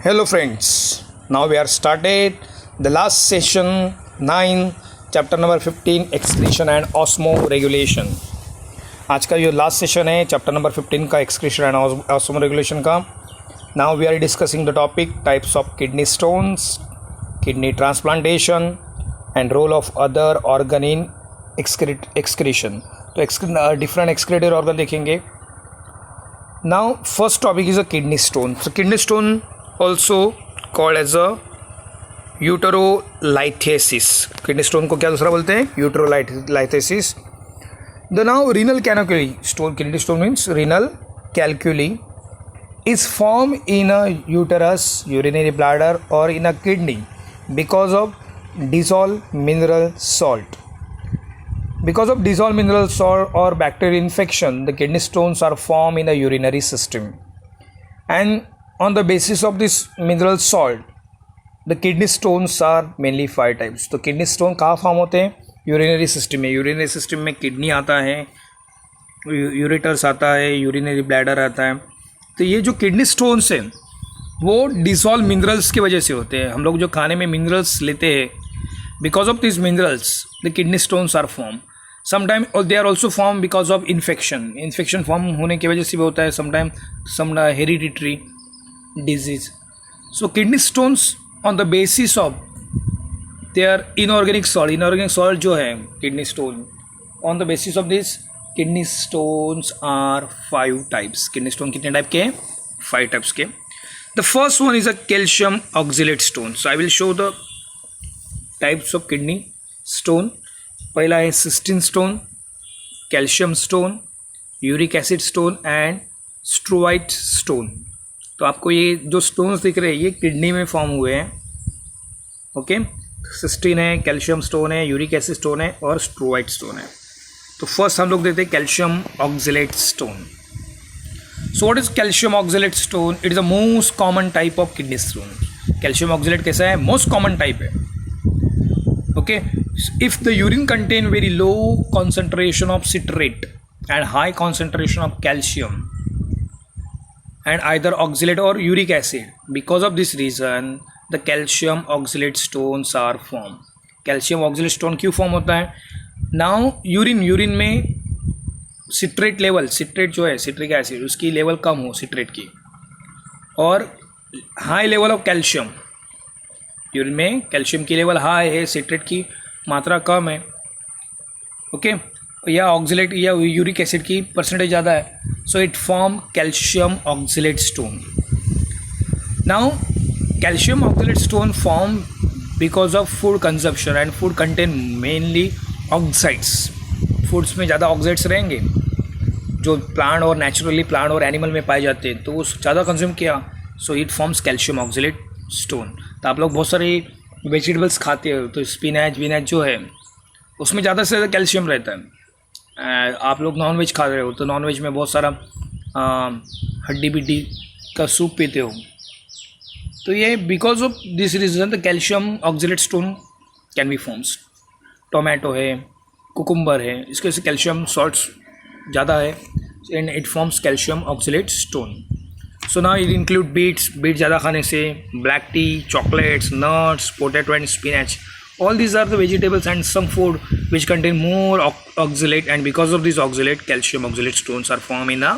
Hello friends, now we are started the last session 9 chapter number 15 excretion and osmoregulation। आज का जो last session है chapter number 15 का excretion and osmoregulation का। Now we are discussing the topic types of kidney stones, kidney transplantation and role of other organ in excretion. तो different excretory organ देखेंगे। Now first topic is a kidney stone. So kidney stone also called as a uterolithiasis। Kidney stone को क्या दूसरा बोलते हैं? uterolithiasis। The now renal calculi stone, kidney stone means renal calculi is formed in a uterus, urinary bladder or in a kidney because of dissolved mineral salt. Because of dissolved mineral salt or bacterial infection, the kidney stones are formed in a urinary system, and on the basis of this mineral salt, the kidney stones are mainly 5 types। तो kidney stone कहाँ form होते हैं? Urinary system में। Urinary system में kidney आता है, ureters आता है, यूरिनरी ब्लैडर आता है। तो ये जो किडनी स्टोन्स हैं वो डिसॉल्व मिनरल्स की वजह से होते हैं। हम लोग जो खाने में मिनरल्स लेते हैं, because of this minerals the kidney stones are form. Sometime they are also form because of infection form होने की वजह से भी होता है। Sometime some hereditary disease। So kidney stones on the basis of their inorganic salt जो है kidney stone, on the basis of this kidney stones are 5 types। kidney stone कितने टाइप के हैं? 5 types के। The first one is a calcium oxalate stone। So I will show the types of kidney stone। पहला है cystine stone, calcium stone, uric acid stone and stroite stone। तो आपको ये जो स्टोन्स दिख रहे हैं ये किडनी में फॉर्म हुए हैं। ओके, सिस्टीन है, कैल्शियम स्टोन है, यूरिक एसिड स्टोन है और स्ट्रोइड स्टोन है। तो फर्स्ट हम लोग देखते हैं calcium oxalate stone. So what is calcium oxalate stone? It is the most common type of kidney stone. Calcium oxalate कैसा है? मोस्ट कॉमन टाइप है। Okay, if the urine contain very low concentration of citrate and high concentration of calcium and either oxalate or uric acid, because of this reason the calcium oxalate stones are formed। calcium oxalate stone क्यों form होता है? now urine में citrate level, citrate जो है citric acid उसकी level कम हो citrate की, और high level of calcium, urine में कैल्शियम की लेवल हाई है, सिट्रेट की मात्रा कम है। ओके, या ऑक्जेलेट या यूरिक एसिड की परसेंटेज ज़्यादा है। So it form calcium oxalate stone. Now calcium oxalate stone form because of food consumption and food contain mainly oxides. Foods में ज़्यादा ऑक्साइड्स रहेंगे जो प्लांट और नेचुरली प्लांट और एनिमल में पाए जाते हैं, तो वो ज़्यादा कंज्यूम किया, so it forms calcium oxalate stone. तो आप लोग बहुत सारे वेजिटेबल्स खाते हो, तो स्पिनच विनच जो है उसमें ज़्यादा से ज़्यादा कैल्शियम रहता है। आप लोग नॉन वेज खा रहे हो तो नॉन वेज में बहुत सारा हड्डी बिड्डी का सूप पीते हो, तो ये because of this reason the calcium oxalate stone can be forms. Tomato है, कुकुम्बर है, इसके वजह से कैल्शियम सॉल्ट्स ज़्यादा है and it forms calcium oxalate stone. So now it include beets ज़्यादा खाने से, black tea, chocolates, nuts, potato and spinach. All these are the vegetables and some food which contain more oxalate, and because of this oxalate, calcium oxalate stones are formed in the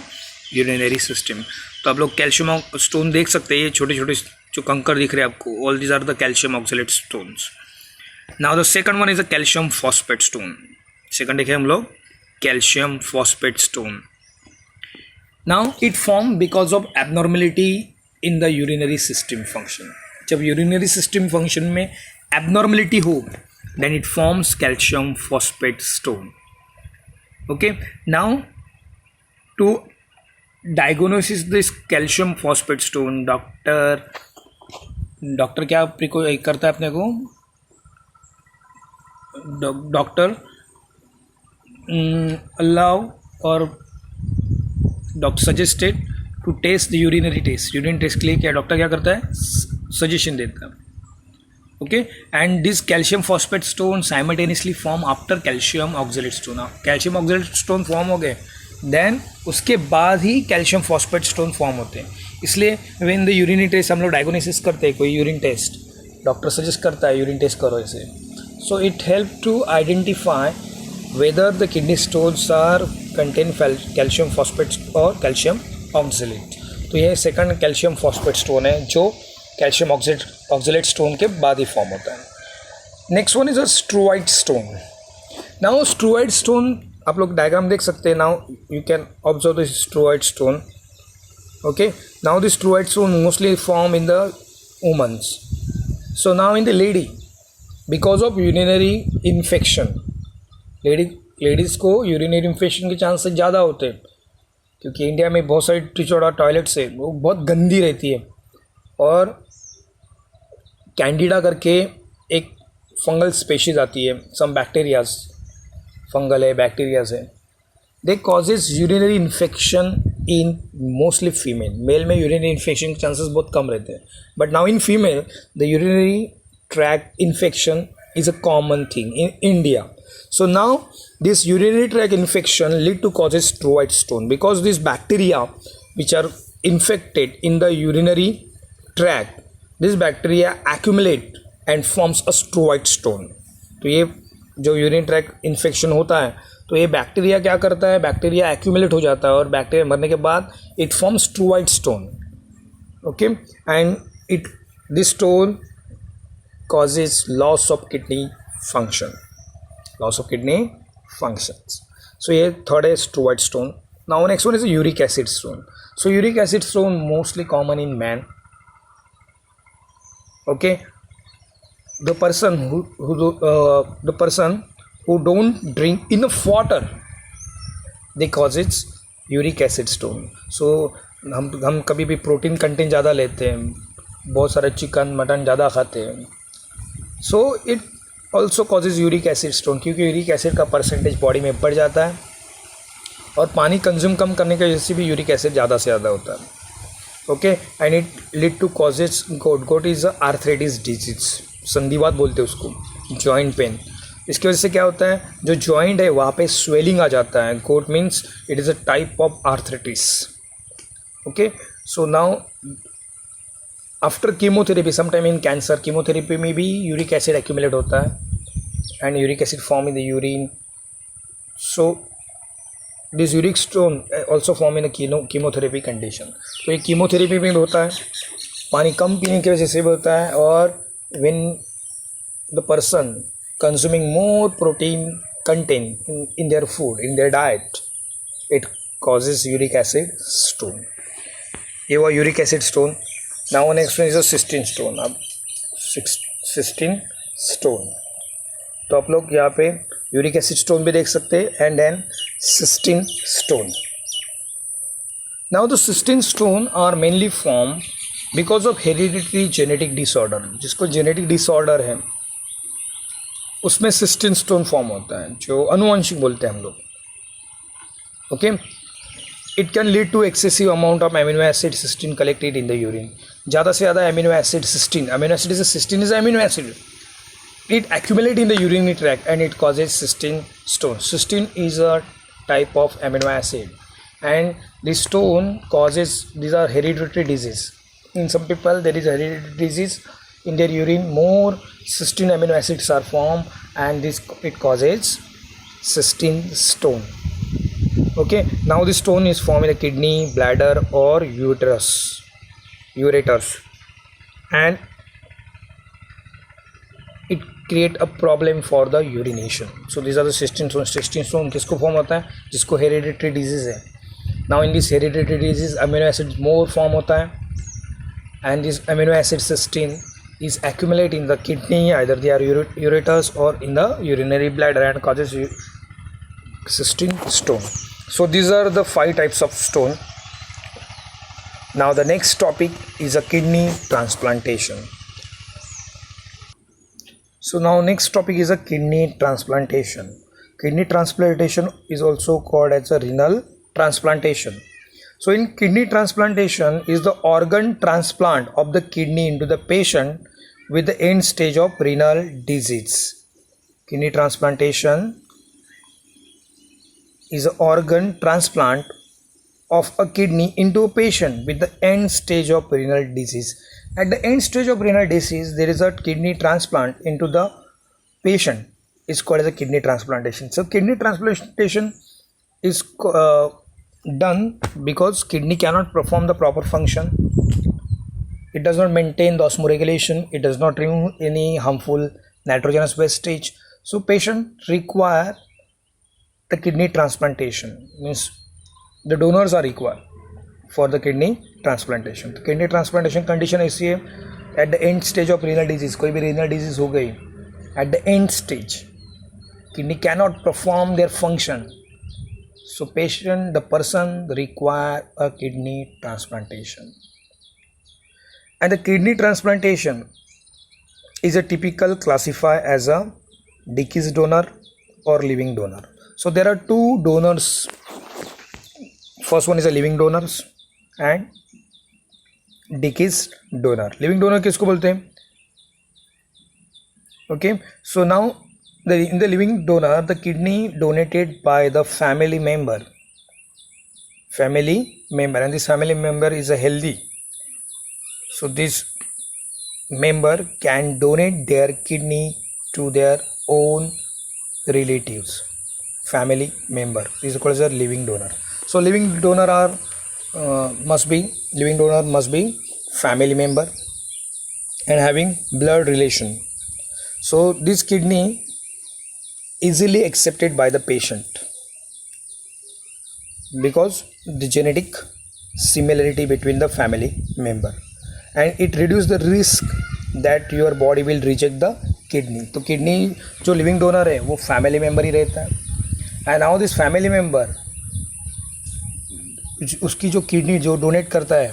urinary system। तो आप लोग calcium stone देख सकते हैं, ये छोटे छोटे जो कंकर दिख रहे हैं आपको, all these are the calcium oxalate stones। Now the second one is a calcium phosphate stone। Second देखें हम लोग calcium phosphate stone। Now it formed because of abnormality in the urinary system function। जब urinary system function में abnormality हो, then it forms calcium phosphate stone। okay, now to diagnosis this calcium phosphate stone, doctor क्या करता है अपने को? Doctor allow or doctor suggested to test the urinary test. Urine test के लिए क्या डॉक्टर क्या करता है? सजेशन देता है। Okay, and this calcium phosphate stone simultaneously form after calcium oxalate stone. Calcium oxalate stone form हो गए देन उसके बाद ही कैल्शियम फॉस्फेट स्टोन फॉर्म होते हैं. इसलिए व्हेन द यूरिनरी टेस्ट हम लोग डायग्नोसिस करते हैं, कोई यूरिन टेस्ट डॉक्टर सजेस्ट करता है यूरिन टेस्ट करो इसे, so it help to identify whether the kidney stones are contain calcium phosphate और कैल्शियम ऑक्जेलेट. तो ये सेकंड कैल्शियम फॉस्फेट स्टोन है जो कैल्शियम ऑक्जेलेट स्टोन के बाद ही फॉर्म होता है. Next one is a स्ट्रोइड stone. Now स्ट्रोइड stone आप लोग डायग्राम देख सकते हैं. Now you can observe this स्ट्रोइड stone. Okay, now this struvite stone mostly form in the women's. So now in the lady, because of urinary infection, ladies को urinary infection के chances ज़्यादा होते हैं क्योंकि इंडिया में बहुत सारी टिचौड़ा टॉयलेट्स है, वो बहुत गंदी रहती है. और कैंडिडा करके एक फंगल स्पेशीज आती है, सम बैक्टीरियाज, फंगल है, बैक्टीरियाज है, they causes urinary infection in mostly female. Male में यूरिनरी इन्फेक्शन के चांसेस बहुत कम रहते हैं, but now in female the urinary tract infection is a common thing in India. So now this urinary tract infection lead to causes struvite stone because these bacteria which are infected in the urinary tract, this bacteria accumulate and forms a struvite stone. तो ये जो urine track infection होता है तो ये bacteria क्या करता है, बैक्टीरिया एक्यूमुलेट हो जाता है और बैक्टीरिया मरने के बाद it forms struvite stone. Okay, and it this stone causes loss of kidney function. So ये third is struvite stone. Now next one is a uric acid stone. So uric acid stone mostly common in men. Okay, the person who don't drink enough water, they causes uric acid stone. So हम कभी भी protein content ज़्यादा लेते हैं, बहुत सारे chicken mutton ज़्यादा खाते हैं, so it also causes uric acid stone क्योंकि यूरिक एसिड का परसेंटेज बॉडी में बढ़ जाता है और पानी कंज्यूम कम करने की वजह से भी यूरिक एसिड ज़्यादा से ज़्यादा होता है. Okay, and it lead to causes gout is arthritis disease, संधिवात बोलते हैं उसको, जॉइंट पेन. इसकी वजह से क्या होता है, जो जॉइंट है वहाँ पे स्वेलिंग आ जाता है. Gout means it is a type of arthritis. Okay, so now after chemotherapy, sometime in cancer chemotherapy में भी यूरिक एसिड एक्यूमुलेट होता है and uric acid form in the urine. So this uric stone also form in chemotherapy condition. तो ये chemotherapy में भी होता है, पानी कम पीने की वजह से भी होता है, और when the person consuming more protein content in their food, in their diet, it causes uric acid stone. ये हुआ uric acid stone. Now next one is a cystine stone. अब cystine stone, तो आप लोग यहाँ पे यूरिक एसिड स्टोन भी देख सकते हैं and then cystine stone. Now the cystine stone are mainly formed because of hereditary genetic disorder. जिसको जेनेटिक डिसऑर्डर है उसमें cystine stone फॉर्म होता है, जो अनुवांशिक बोलते हैं हम लोग. Okay, it can lead to excessive amount of amino acid cystine collected in the urine. ज़्यादा से ज़्यादा amino acid cystine, amino acid is cystine is amino acid, it accumulate in the urinary tract and it causes cystine stone. Cystine is a type of amino acid and this stone causes, these are hereditary disease. In some people there is hereditary disease, in their urine more cystine amino acids are formed and it causes cystine stone. Okay, now this stone is formed in the kidney, bladder or ureters and it create a problem for the urination. So these are the cystine stone. Cystine stone किसको form होता है, जिसको hereditary disease है. Now in this hereditary disease amino acid more form होता है and this amino acid cystine is accumulate in the kidney, either they are ureters or in the urinary bladder and causes cystine stone. So these are the 5 types of stone. Now the next topic is a kidney transplantation. So now next topic is a kidney transplantation. Kidney transplantation is also called as a renal transplantation. So in kidney transplantation is the organ transplant of the kidney into the patient with the end stage of renal disease. Kidney transplantation is an organ transplant of a kidney into a patient with the end stage of renal disease. At the end stage of renal disease, there is a kidney transplant into the patient. Is called as a kidney transplantation. So kidney transplantation is done because kidney cannot perform the proper function. It does not maintain the osmoregulation. It does not remove any harmful nitrogenous wastage. So patient require the kidney transplantation. Means the donors are required for the kidney transplantation. तो kidney transplantation condition ऐसी है at the end stage of renal disease. कोई भी renal disease हो गई at the end stage, kidney cannot perform their function. So patient, the person require a kidney transplantation. And the kidney transplantation is a typical classified as a deceased donor or living donor. So there are two donors. First one is a living donors and deceased donor. Living donor किसको बोलते हैं? Okay, so now in the living donor, the kidney donated by the family member, and this family member is a healthy. So this member can donate their kidney to their own relatives, family member. This is called as a living donor. So living donor must be family member and having blood relation. So this kidney easily accepted by the patient because the genetic similarity between the family member, and it reduces the risk that your body will reject the kidney. तो kidney जो living donor है वो family member ही रहता है, and now this family member उसकी जो kidney जो donate करता है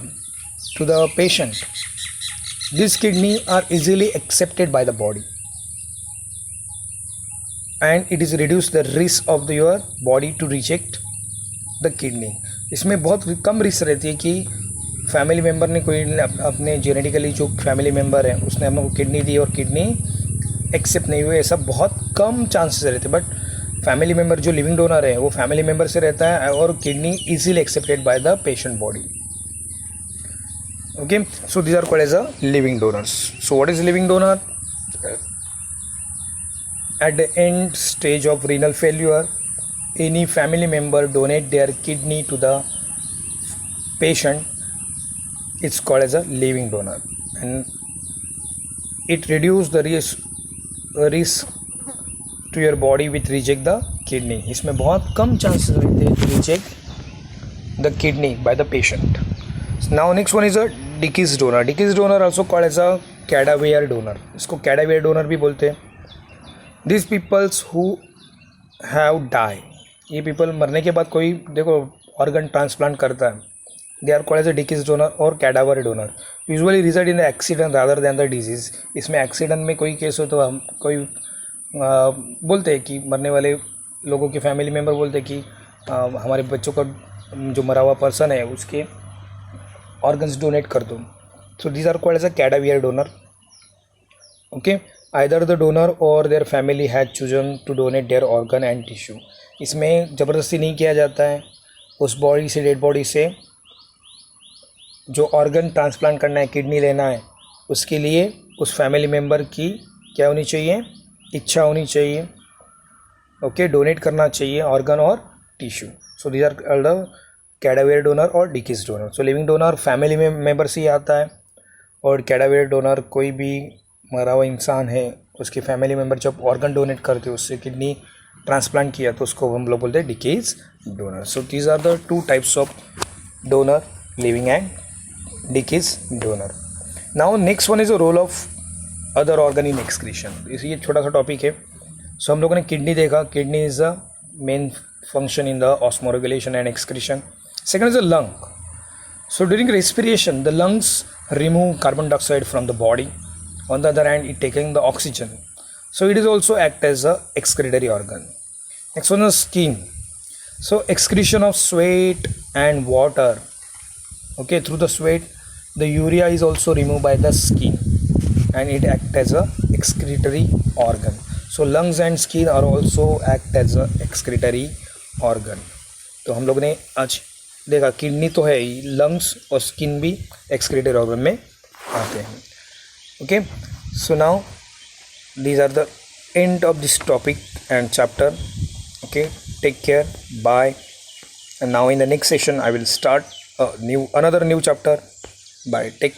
to the patient, this kidney are easily accepted by the body, and it is reduce the risk of your body to reject the kidney. इसमें बहुत कम risk रहती है कि फैमिली मेम्बर ने कोई अपने जेनेटिकली जो फैमिली मेम्बर है उसने हम लोग को किडनी दी और किडनी एक्सेप्ट नहीं हुई, ऐसा बहुत कम चांसेस रहते हैं. बट फैमिली मेम्बर जो लिविंग डोनर है वो फैमिली मेम्बर से रहता है और kidney easily accepted by the patient body. Okay, so these are called as a living donors. So what is living donor? At the end stage of renal failure, any family member donate their kidney to the patient. It's called as a living donor, and it reduces the risk to your body with reject the kidney. इसमें बहुत कम chances रहते हैं to reject the kidney by the patient. Now next one is a deceased donor. Deceased donor also called as a cadaver donor. इसको cadaver donor भी बोलते हैं. These peoples who have died, ये people मरने के बाद कोई देखो organ transplant करता है, they are called as a deceased donor or cadaver donor. Usually result in the accident rather than the disease. इसमें accident में कोई केस हो तो हम कोई बोलते हैं कि मरने वाले लोगों के फैमिली मेम्बर बोलते हैं कि हमारे बच्चों का जो मरा हुआ पर्सन है उसके organs donate कर दो. So these are called as a cadaver donor. Okay, either the donor or their family had chosen to donate their organ and tissue. इसमें ज़बरदस्ती नहीं किया जाता है. उस बॉडी से डेड बॉडी से जो ऑर्गन ट्रांसप्लांट करना है, किडनी लेना है, उसके लिए उस फैमिली मेम्बर की क्या होनी चाहिए, इच्छा होनी चाहिए. ओके, डोनेट करना चाहिए ऑर्गन और tissue. So these are called the cadaver donor और deceased donor. So living donor family में मेम्बर से ही आता है और कैडावेयर डोनर कोई भी मरा हुआ इंसान है उसके फैमिली मेम्बर जब ऑर्गन डोनेट करते हैं, उससे किडनी ट्रांसप्लांट किया तो उसको हम लोग बोलते हैं deceased donor. So these are the two types of donor, living and deceased donor. Now next one is a role of other organ in excretion. ये छोटा सा टॉपिक है. सो हम लोगों ने किडनी देखा. Kidney is the main function in the osmoregulation and excretion. Second is the lung. So during respiration, the lungs remove carbon dioxide from the body. On the other hand, it taking the oxygen. So it is also act as a excretory organ. Next one is skin. So excretion of sweat and water. Okay, through the sweat, the urea is also removed by the skin, and it act as a excretory organ. So lungs and skin are also act as a excretory organ. तो हम लोग ने आज देखा kidney तो है ही, lungs और skin भी एक्सक्रीटरी ऑर्गन में आते हैं। Okay, so now these are the end of this topic and chapter. Okay, take care, bye. And now in the next session I will start another new chapter. Bye, take care.